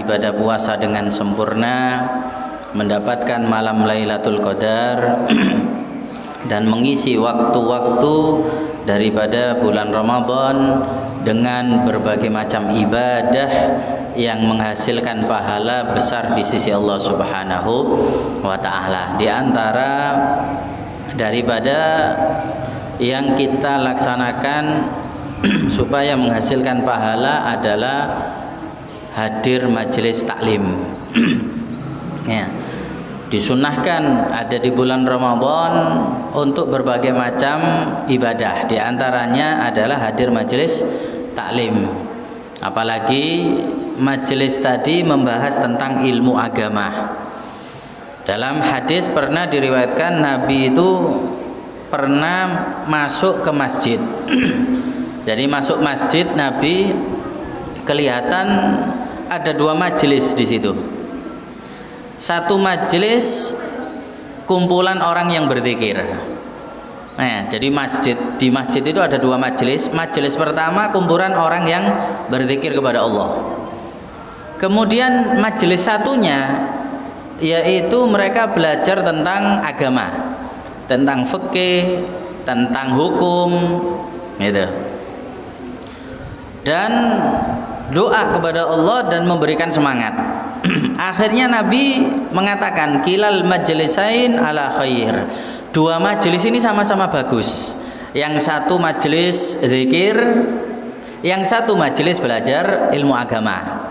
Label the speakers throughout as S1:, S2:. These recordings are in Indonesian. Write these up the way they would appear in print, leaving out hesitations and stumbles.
S1: ibadah puasa dengan sempurna, mendapatkan malam Lailatul Qadar dan mengisi waktu-waktu daripada bulan Ramadan dengan berbagai macam ibadah yang menghasilkan pahala besar di sisi Allah Subhanahu wa taala. Di antara daripada yang kita laksanakan supaya menghasilkan pahala adalah hadir majelis taklim. Ya. Disunahkan ada di bulan Ramadan untuk berbagai macam ibadah. Di antaranya adalah hadir majelis taklim. Apalagi majelis tadi membahas tentang ilmu agama. Dalam hadis pernah diriwayatkan Nabi itu pernah masuk ke masjid. Jadi masuk masjid Nabi kelihatan ada dua majelis di situ. Satu majelis kumpulan orang yang berzikir. Nah, jadi di masjid itu ada dua majelis. Majelis pertama kumpulan orang yang berzikir kepada Allah. Kemudian majelis satunya yaitu mereka belajar tentang agama, tentang fikih, tentang hukum, gitu. Dan doa kepada Allah dan memberikan semangat. Akhirnya Nabi mengatakan kilal majlisain ala khair. Dua majelis ini sama-sama bagus. Yang satu majelis zikir, yang satu majelis belajar ilmu agama.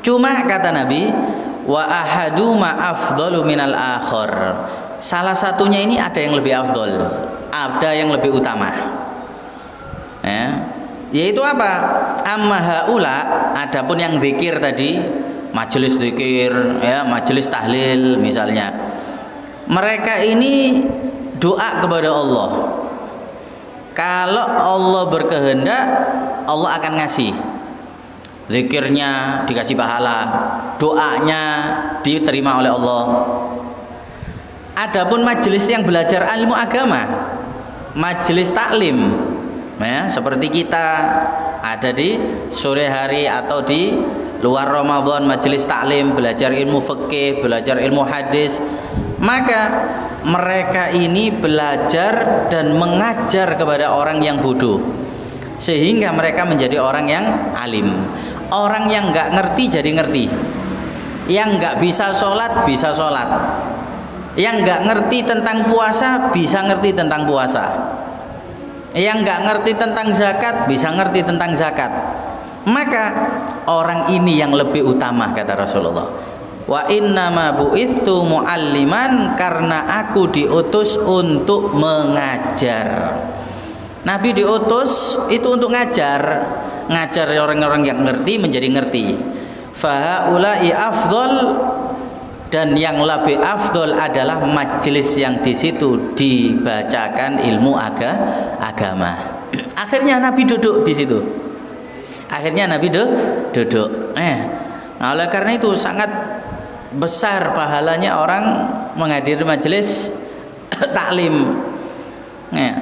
S1: Cuma kata Nabi, wa ahaduma afdalu minal akhar. Salah satunya ini ada yang lebih afdol, ada yang lebih utama. Ya. Yaitu apa? Amma haula, adapun yang zikir tadi, majelis zikir, ya, majelis tahlil misalnya. Mereka ini doa kepada Allah. Kalau Allah berkehendak, Allah akan ngasih. Zikirnya dikasih pahala, doanya diterima oleh Allah. Adapun majelis yang belajar ilmu agama, majelis taklim, ya, seperti kita ada di sore hari atau di luar Ramadan majelis taklim, belajar ilmu fikih, belajar ilmu hadis, maka mereka ini belajar dan mengajar kepada orang yang bodoh sehingga mereka menjadi orang yang alim. Orang yang nggak ngerti jadi ngerti, yang nggak bisa sholat bisa sholat, yang nggak ngerti tentang puasa bisa ngerti tentang puasa, yang nggak ngerti tentang zakat bisa ngerti tentang zakat. Maka orang ini yang lebih utama, kata Rasulullah. Wa innama bu'itsu mu'alliman, karena aku diutus untuk mengajar. Nabi diutus itu untuk ngajar orang-orang yang ngerti menjadi ngerti. Fahaulai afdol, dan yang lebih afdol adalah majelis yang di situ dibacakan ilmu agama. Akhirnya Nabi duduk di situ. Duduk. Nah, oleh karena itu sangat besar pahalanya orang menghadiri majelis taklim.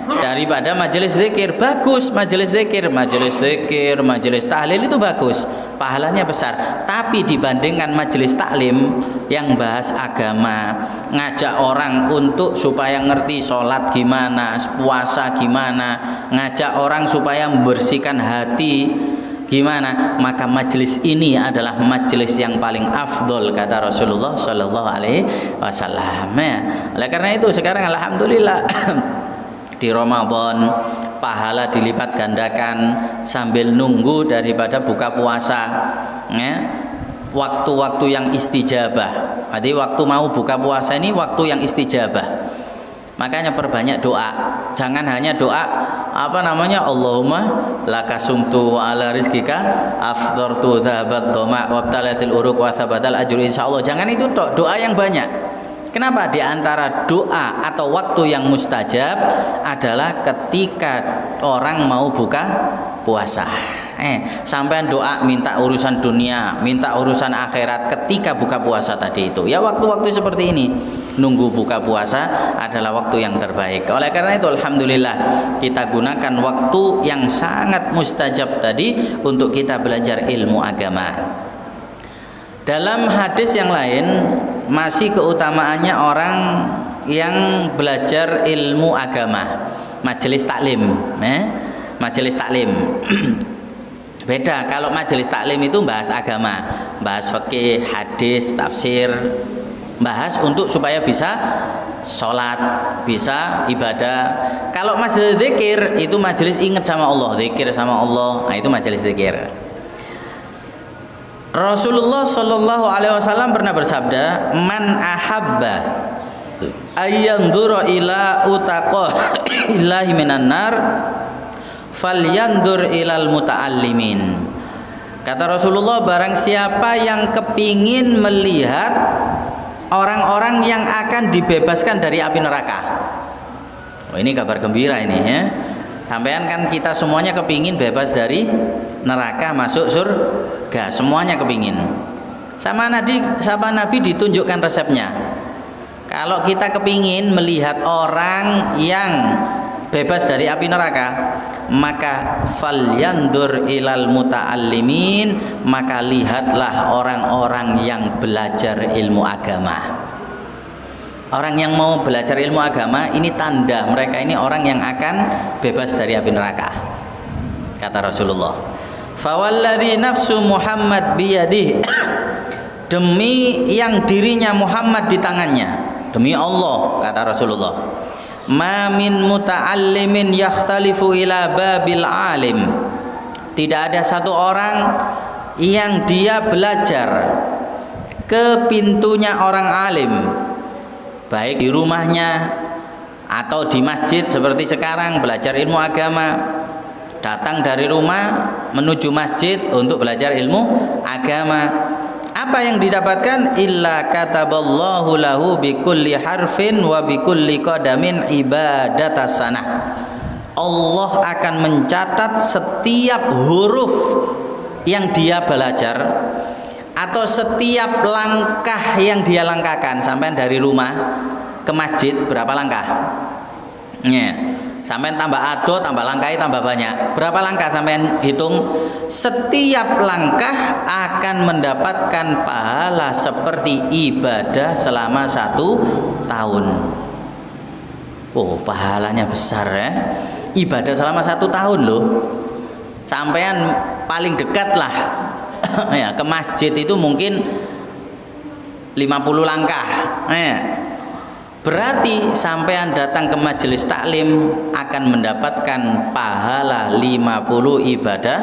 S1: Daripada majelis zikir. Bagus majelis zikir, majelis tahlil itu bagus, pahalanya besar. Tapi dibandingkan majelis taklim yang bahas agama, ngajak orang untuk supaya ngerti sholat gimana, puasa gimana, ngajak orang supaya membersihkan hati gimana, maka majelis ini adalah majelis yang paling afdol, kata Rasulullah Shallallahu Alaihi Wasallam. Oleh karena itu sekarang alhamdulillah di Ramadan pahala dilipat gandakan sambil nunggu daripada buka puasa, ya. Waktu-waktu yang istijabah. Jadi waktu mau buka puasa ini waktu yang istijabah. Makanya perbanyak doa. Jangan hanya doa Allahumma lakasumtu wa ala rizkika afdhartu dhahabat dhama wa abtalatil uruq wa thabatal ajru insyaallah. Jangan itu doa yang banyak. Kenapa? Di antara doa atau waktu yang mustajab adalah ketika orang mau buka puasa. Sampai doa minta urusan dunia, minta urusan akhirat ketika buka puasa tadi itu. Ya waktu-waktu seperti ini. nunggu buka puasa adalah waktu yang terbaik. Oleh karena itu alhamdulillah kita gunakan waktu yang sangat mustajab tadi untuk kita belajar ilmu agama. Dalam hadis yang lain masih keutamaannya orang yang belajar ilmu agama, majelis taklim, majelis taklim. Beda kalau majelis taklim itu bahas agama, bahas fikih, hadis, tafsir, bahas untuk supaya bisa sholat, bisa ibadah. Kalau majelis zikir itu majelis ingat sama Allah, zikir sama Allah, nah itu majelis zikir. Rasulullah Shallallahu Alaihi Wasallam pernah bersabda, man ahabba ayyanzura ila utaqa'illahi minan nar falyandur ilal muta'allimin. Kata Rasulullah, barang siapa yang kepingin melihat orang-orang yang akan dibebaskan dari api neraka. Oh, ini kabar gembira ini ya. Sampean kan kita semuanya kepingin bebas dari neraka, masuk surga, semuanya kepingin. Sama Nabi ditunjukkan resepnya. Kalau kita kepingin melihat orang yang bebas dari api neraka, maka falyandur ilal muta'allimin, maka lihatlah orang-orang yang belajar ilmu agama. Orang yang mau belajar ilmu agama ini tanda mereka ini orang yang akan bebas dari api neraka. Kata Rasulullah, fawalladzi nafsu Muhammad biyadihi, demi yang dirinya Muhammad di tangannya, demi Allah, kata Rasulullah, ma min muta'allimin yakhtalifu ila babil alim, tidak ada satu orang yang dia belajar ke pintunya orang alim, baik di rumahnya atau di masjid seperti sekarang belajar ilmu agama, datang dari rumah menuju masjid untuk belajar ilmu agama. Apa yang didapatkan? Illa kataballahu lahu bikulli harfin wa bikulli qadamin ibadatas sanah. Allah akan mencatat setiap huruf yang dia belajar atau setiap langkah yang dia langkahkan. Sampai dari rumah ke masjid berapa langkah? Sampai tambah ado, tambah langkai, tambah banyak. Berapa langkah sampai hitung? Setiap langkah akan mendapatkan pahala seperti ibadah selama 1 tahun. Oh, pahalanya besar ya. Ibadah selama 1 tahun loh. Sampean paling dekat lah ya, ke masjid itu mungkin 50 langkah. Berarti sampean datang ke majelis taklim akan mendapatkan pahala 50 ibadah,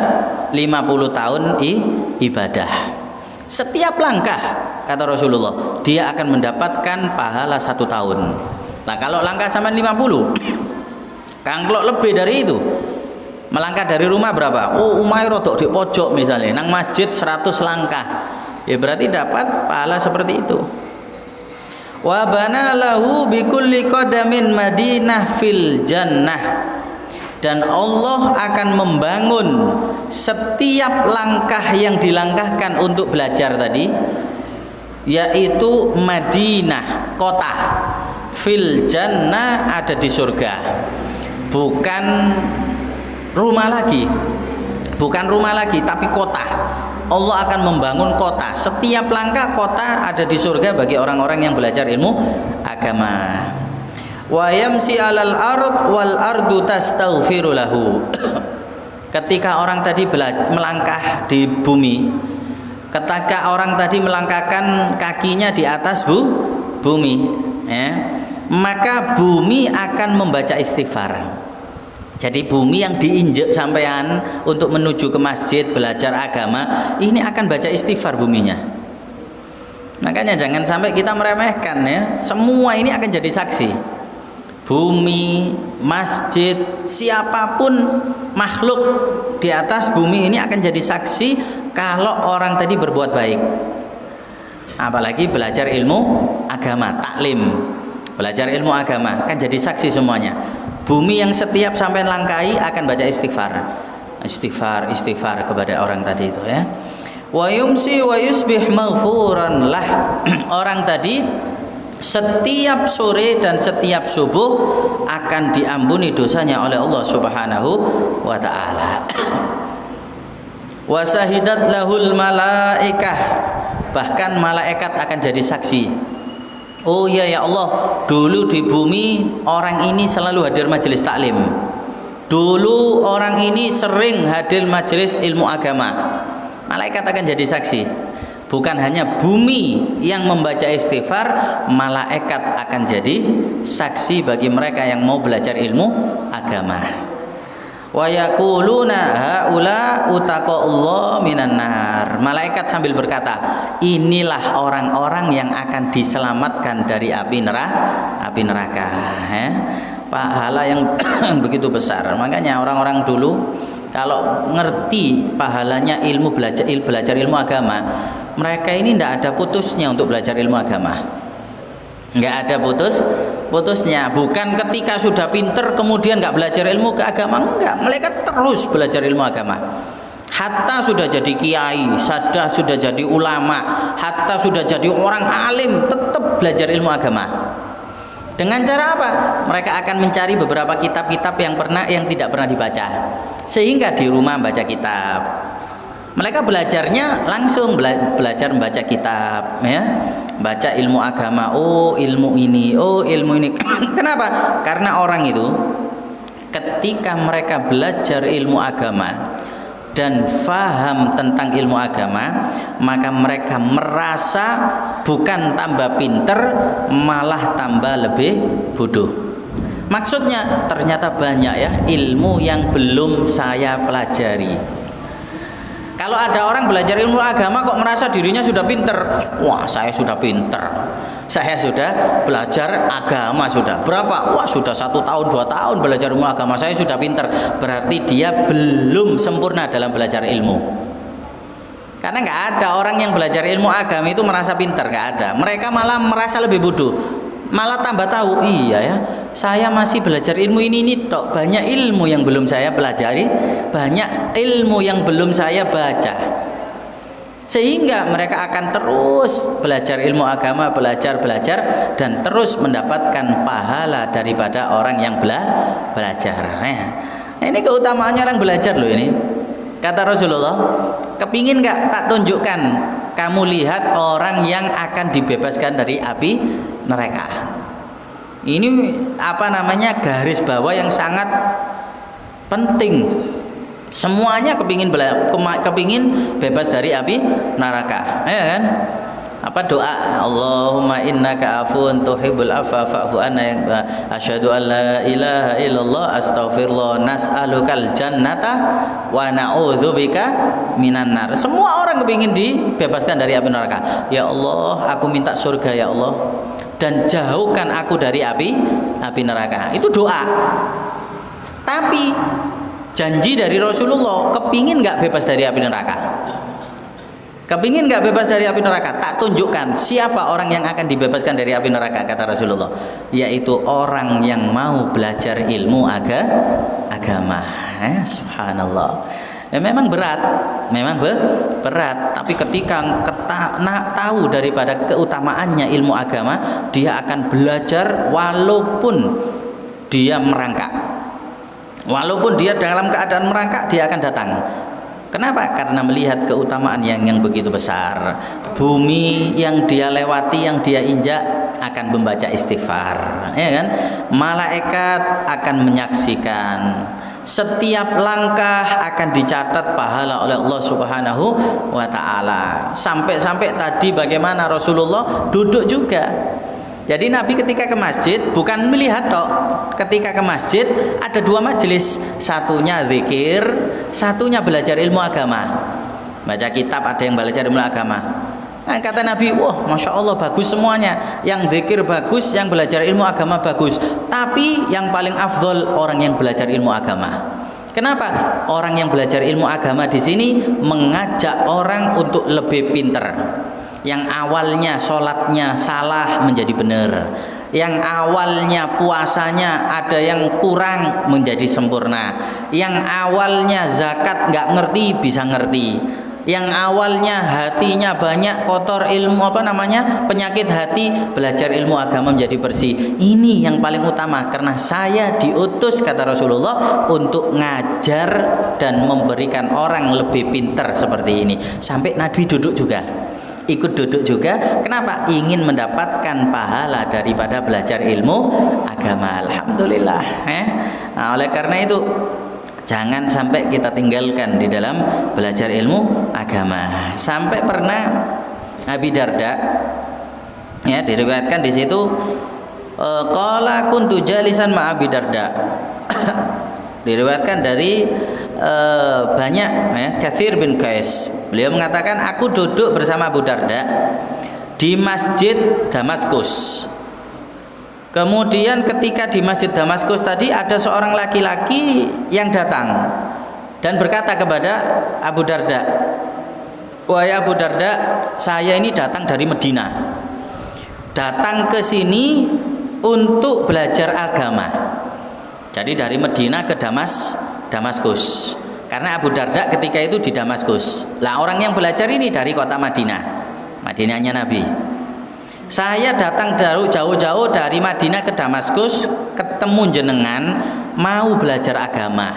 S1: 50 tahun ibadah. Setiap langkah, kata Rasulullah, dia akan mendapatkan pahala 1 tahun. Nah, kalau langkah sampean 50, kangklok lebih dari itu. Melangkah dari rumah berapa? Oh, umai rodok di pojok misalnya, nang masjid 100 langkah. Ya berarti dapat pahala seperti itu. Wa bana lahu bikulli qadamin madinah fil jannah, dan Allah akan membangun setiap langkah yang dilangkahkan untuk belajar tadi, yaitu Madinah, kota, fil jannah, ada di surga, bukan rumah lagi, bukan rumah lagi tapi kota. Allah akan membangun kota. Setiap langkah kota ada di surga bagi orang-orang yang belajar ilmu agama. Wa yamsi 'alal ard wal ardu tastaghfiru lahu. Ketika orang tadi melangkah di bumi, ketika orang tadi melangkahkan kakinya di atas bumi, ya, maka bumi akan membaca istighfar. Jadi bumi yang diinjek sampean untuk menuju ke masjid belajar agama, ini akan baca istighfar buminya. Makanya jangan sampai kita meremehkan ya. Semua ini akan jadi saksi. Bumi, masjid, siapapun makhluk di atas bumi ini akan jadi saksi kalau orang tadi berbuat baik. Apalagi belajar ilmu agama, taklim. Belajar ilmu agama kan jadi saksi semuanya. Bumi yang setiap sampai langkahi akan baca istighfar, istighfar kepada orang tadi itu ya. Wa yumsi wa yusbih maghfuran lah. Orang tadi setiap sore dan setiap subuh akan diampuni dosanya oleh Allah Subhanahu wa taala. Wa syahidat lahul malaikah, bahkan malaikat akan jadi saksi. Oh iya ya Allah, dulu di bumi orang ini selalu hadir majelis taklim. Dulu orang ini sering hadir majelis ilmu agama. Malaikat akan jadi saksi. Bukan hanya bumi yang membaca istighfar, malaikat akan jadi saksi bagi mereka yang mau belajar ilmu agama. Wa yaquluna haula utaqallah minan nar. Malaikat sambil berkata, inilah orang-orang yang akan diselamatkan dari api neraka. Pahala yang begitu besar. Makanya orang-orang dulu kalau ngerti pahalanya belajar ilmu agama, mereka ini tidak ada putusnya untuk belajar ilmu agama. Nggak ada putusnya. Bukan ketika sudah pinter kemudian nggak belajar ilmu ke agama, enggak. Mereka terus belajar ilmu agama. Hatta sudah jadi kiai, sudah jadi ulama, hatta sudah jadi orang alim, tetap belajar ilmu agama. Dengan cara apa? Mereka akan mencari beberapa kitab-kitab yang tidak pernah dibaca, sehingga di rumah baca kitab. Mereka belajarnya langsung belajar membaca kitab, ya, baca ilmu agama. Oh ilmu ini, oh ilmu ini. Kenapa? Karena orang itu ketika mereka belajar ilmu agama dan faham tentang ilmu agama, maka mereka merasa bukan tambah pinter, malah tambah lebih bodoh. Maksudnya ternyata banyak ya ilmu yang belum saya pelajari. Kalau ada orang belajar ilmu agama kok merasa dirinya sudah pinter, wah saya sudah pinter, saya sudah belajar agama sudah berapa, wah sudah 1 tahun 2 tahun belajar ilmu agama, saya sudah pinter. Berarti dia belum sempurna dalam belajar ilmu. Karena nggak ada orang yang belajar ilmu agama itu merasa pinter, nggak ada. Mereka malah merasa lebih bodoh, malah tambah tahu. Iya ya, saya masih belajar ilmu ini tok, banyak ilmu yang belum saya pelajari, banyak ilmu yang belum saya baca. Sehingga mereka akan terus belajar ilmu agama, belajar dan terus mendapatkan pahala daripada orang yang belajar. Nah, ini keutamaannya orang belajar loh ini. Kata Rasulullah, kepingin nggak tak tunjukkan kamu lihat orang yang akan dibebaskan dari api neraka. Ini apa namanya, garis bawah yang sangat penting. Semuanya kepingin bebas dari api neraka, ya kan? Apa doa? Allahumma innaka afun tuhibbul afwa fa'fu anna, asyhadu an la ilaha illallah astaghfirullah, nas'alukal jannata wa na'udzubika minan nar. Semua orang kepingin dibebaskan dari api neraka. Ya Allah, aku minta surga ya Allah, dan jauhkan aku dari api neraka. Itu doa. Tapi janji dari Rasulullah, kepingin nggak bebas dari api neraka? Kepingin nggak bebas dari api neraka? Tak tunjukkan siapa orang yang akan dibebaskan dari api neraka, kata Rasulullah, yaitu orang yang mau belajar ilmu agama. Subhanallah. Memang berat, berat. Tapi ketika tahu daripada keutamaannya ilmu agama, dia akan belajar walaupun dia merangkak. Walaupun dia dalam keadaan merangkak, dia akan datang. Kenapa? Karena melihat keutamaan yang begitu besar. Bumi yang dia lewati, yang dia injak akan membaca istighfar, ya kan? Malaikat akan menyaksikan. Setiap langkah akan dicatat pahala oleh Allah Subhanahu wa taala. Sampai tadi bagaimana Rasulullah duduk juga. Jadi Nabi ketika ke masjid bukan melihat tok. Ketika ke masjid ada 2 majelis, satunya zikir, satunya belajar ilmu agama. Baca kitab, ada yang belajar ilmu agama. Nah, kata Nabi, wah masya Allah bagus semuanya. Yang zikir bagus, yang belajar ilmu agama bagus. Tapi yang paling afdol orang yang belajar ilmu agama. Kenapa? Orang yang belajar ilmu agama di sini mengajak orang untuk lebih pinter. Yang awalnya sholatnya salah menjadi benar, yang awalnya puasanya ada yang kurang menjadi sempurna, yang awalnya zakat nggak ngerti bisa ngerti, yang awalnya hatinya banyak kotor ilmu penyakit hati, belajar ilmu agama menjadi bersih. Ini yang paling utama, karena saya diutus kata Rasulullah untuk ngajar dan memberikan orang lebih pintar seperti ini. Sampai Nabi duduk juga, ikut duduk juga. Kenapa? Ingin mendapatkan pahala daripada belajar ilmu agama. Alhamdulillah. Nah, oleh karena itu jangan sampai kita tinggalkan di dalam belajar ilmu agama. Sampai pernah Abi Darda, ya, diriwayatkan di situ, qala kuntu jalisan ma Abi Darda. Diriwayatkan dari banyak, ya, Katsir bin Qais. Beliau mengatakan, aku duduk bersama Abu Darda di Masjid Damaskus. Kemudian ketika di Masjid Damaskus tadi ada seorang laki-laki yang datang dan berkata kepada Abu Darda, wahai Abu Darda, saya ini datang dari Medina, datang ke sini untuk belajar agama. Jadi dari Medina ke Damaskus. Karena Abu Darda ketika itu di Damaskus. Lah orang yang belajar ini dari kota Madinahnya Nabi. Saya datang jauh-jauh dari Madinah ke Damaskus, ketemu jenengan, mau belajar agama.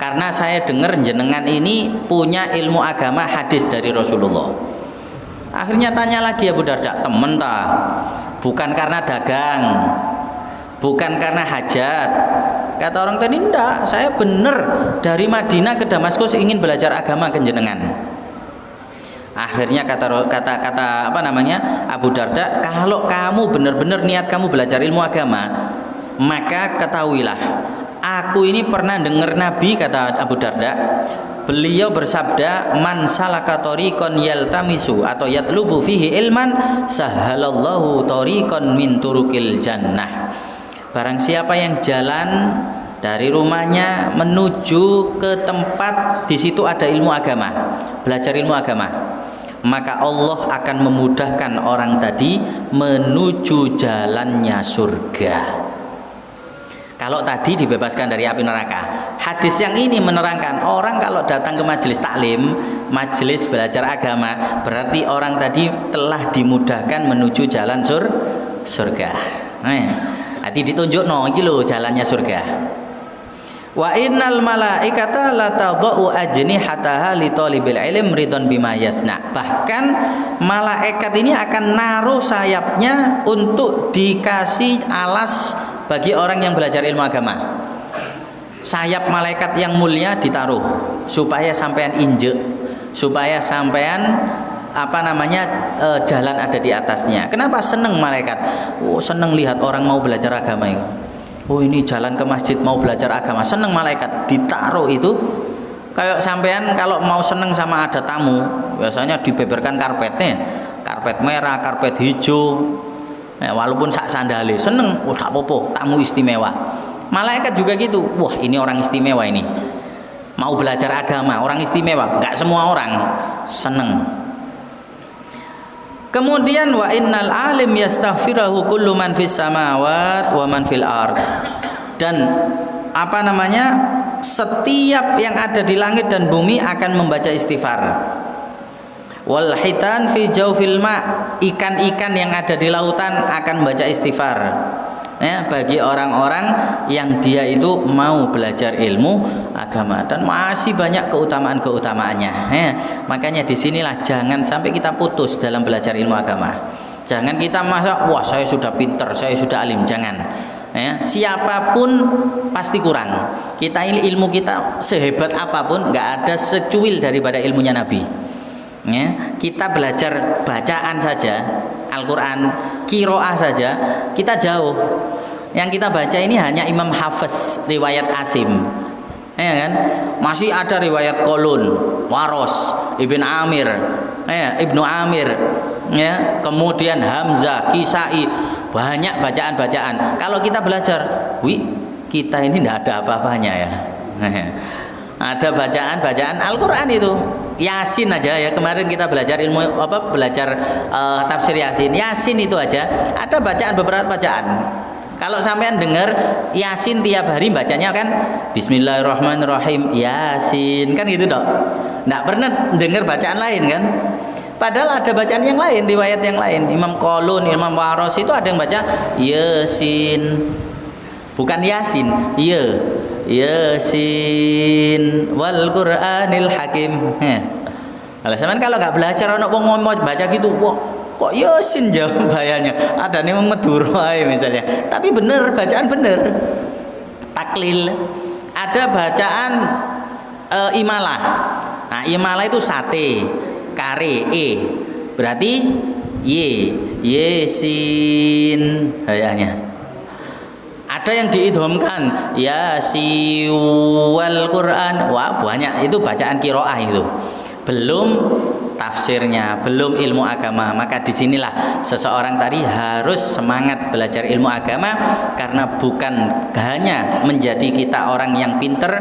S1: Karena saya dengar jenengan ini punya ilmu agama, hadis dari Rasulullah. Akhirnya tanya lagi Abu Darda, temen ta? Bukan karena dagang, bukan karena hajat. Kata orang tadi, enggak, saya bener dari Madinah ke Damaskus ingin belajar agama ke jenengan. Akhirnya kata Abu Darda, kalau kamu benar-benar niat kamu belajar ilmu agama, maka ketahuilah, aku ini pernah dengar Nabi, kata Abu Darda, beliau bersabda, man salaka tariqan yaltamisu atau yatlubu fihi ilman sahalallahu tariqan min turukil jannah. Barang siapa yang jalan dari rumahnya menuju ke tempat di situ ada ilmu agama, belajar ilmu agama, maka Allah akan memudahkan orang tadi menuju jalannya surga. Kalau tadi dibebaskan dari api neraka, hadis yang ini menerangkan orang kalau datang ke majelis taklim, majelis belajar agama, berarti orang tadi telah dimudahkan menuju jalan surga. Nanti ditunjuk iki lho jalannya surga. Wa innal malaikata la tadau ajnihataha li talibil ilm ridon bima yasna. Bahkan malaikat ini akan naruh sayapnya untuk dikasih alas bagi orang yang belajar ilmu agama. Sayap malaikat yang mulia ditaruh supaya sampean injek, supaya sampean jalan ada di atasnya. Kenapa seneng malaikat? Oh, seneng lihat orang mau belajar agama itu. Oh, ini jalan ke masjid mau belajar agama, seneng malaikat, ditaruh itu. Kayak sampean kalau mau seneng sama ada tamu, biasanya dibeberkan karpetnya, karpet merah, karpet hijau, walaupun sak sandale, seneng, oh tak apa-apa, tamu istimewa. Malaikat juga gitu, wah ini orang istimewa ini, mau belajar agama, orang istimewa, nggak semua orang seneng. Kemudian wa innal alim yastaghfirahu kullu man fis samawat wa man fil ard. Dan setiap yang ada di langit dan bumi akan membaca istighfar. Wal hitan fi jawfil ma, ikan-ikan yang ada di lautan akan membaca istighfar. Ya, bagi orang-orang yang dia itu mau belajar ilmu agama, dan masih banyak keutamaan-keutamaannya. Ya, makanya disinilah jangan sampai kita putus dalam belajar ilmu agama. Jangan kita wah saya sudah pinter, saya sudah alim, jangan. Ya, siapapun pasti kurang. Kita ini ilmu kita sehebat apapun, nggak ada secuil daripada ilmunya Nabi. Ya, kita belajar bacaan saja, Al-Quran, kiroah saja, kita jauh. Yang kita baca ini hanya Imam Hafiz, riwayat Asim, ya kan? Masih ada riwayat Qalun, Waros, Ibnu Amir, ya, kemudian Hamzah, Kisai, banyak bacaan-bacaan. Kalau kita belajar, kita ini tidak ada apa-apanya ya. Ada bacaan-bacaan Al-Quran itu, Yasin aja ya, kemarin kita belajar tafsir Yasin itu aja ada bacaan, beberapa bacaan. Kalau sampean dengar Yasin tiap hari bacanya kan Bismillahirrahmanirrahim Yasin, kan gitu dok. Nggak pernah dengar bacaan lain kan? Padahal ada bacaan yang lain, riwayat yang lain. Imam Qalun, Imam Waros itu ada yang baca Yasin, bukan Yasin, Yasin wal Qur'anil Hakim. Alasan kalau nggak belajar anak wong ngomong baca gitu, wah kok Yasin jawab bayanya. Ada nih Madura misalnya. Tapi bener, bacaan bener. Taklil. Ada bacaan imalah. Nah, imalah itu sate, kare, berarti yesin bayanya. Ada yang diidhamkan Yasin wal Qur'an. Wah, banyak itu bacaan qiraah itu. Belum tafsirnya, belum ilmu agama. Maka disinilah seseorang tadi harus semangat belajar ilmu agama, karena bukan hanya menjadi kita orang yang pinter,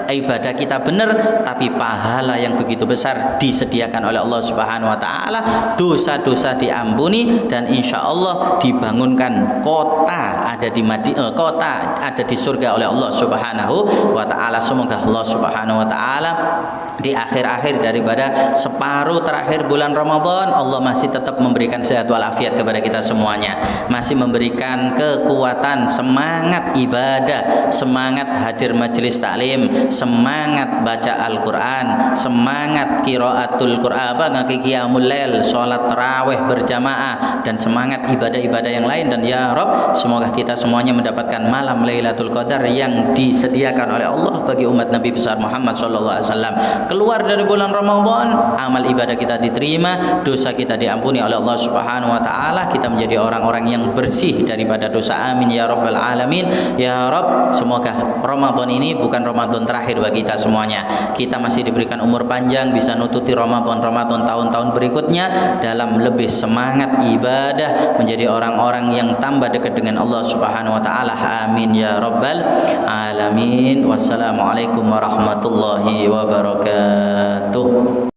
S1: ibadah kita benar, tapi pahala yang begitu besar disediakan oleh Allah Subhanahu wa taala, dosa-dosa diampuni, dan insya Allah dibangunkan kota ada di kota ada di surga oleh Allah Subhanahu wa taala. Semoga Allah Subhanahu wa taala di akhir-akhir daripada separuh terakhir bulan Ramadan, Allah masih tetap memberikan sehat walafiat kepada kita semuanya, masih memberikan kekuatan, semangat ibadah, semangat hadir majelis taklim, semangat baca Al-Quran, semangat qiraatul Quran, qiyamul lail, sholat tarawih berjamaah, dan semangat ibadah-ibadah yang lain. Dan ya Rabb, semoga kita semuanya mendapatkan malam Lailatul Qadar yang disediakan oleh Allah bagi umat Nabi besar Muhammad sallallahu alaihi wasallam. Keluar dari bulan Ramadan, amal ibadah kita diterima, dosa kita diampuni oleh Allah Subhanahu wa taala, kita menjadi orang-orang yang bersih daripada dosa. Amin ya rabbal alamin. Ya Rabb, semoga Ramadan ini bukan Ramadan terakhir bagi kita semuanya. Kita masih diberikan umur panjang, bisa nututi Ramadan tahun-tahun berikutnya dalam lebih semangat ibadah, menjadi orang-orang yang tambah dekat dengan Allah Subhanahu wa taala. Amin ya rabbal alamin. Wassalamualaikum warahmatullahi wabarakatuh.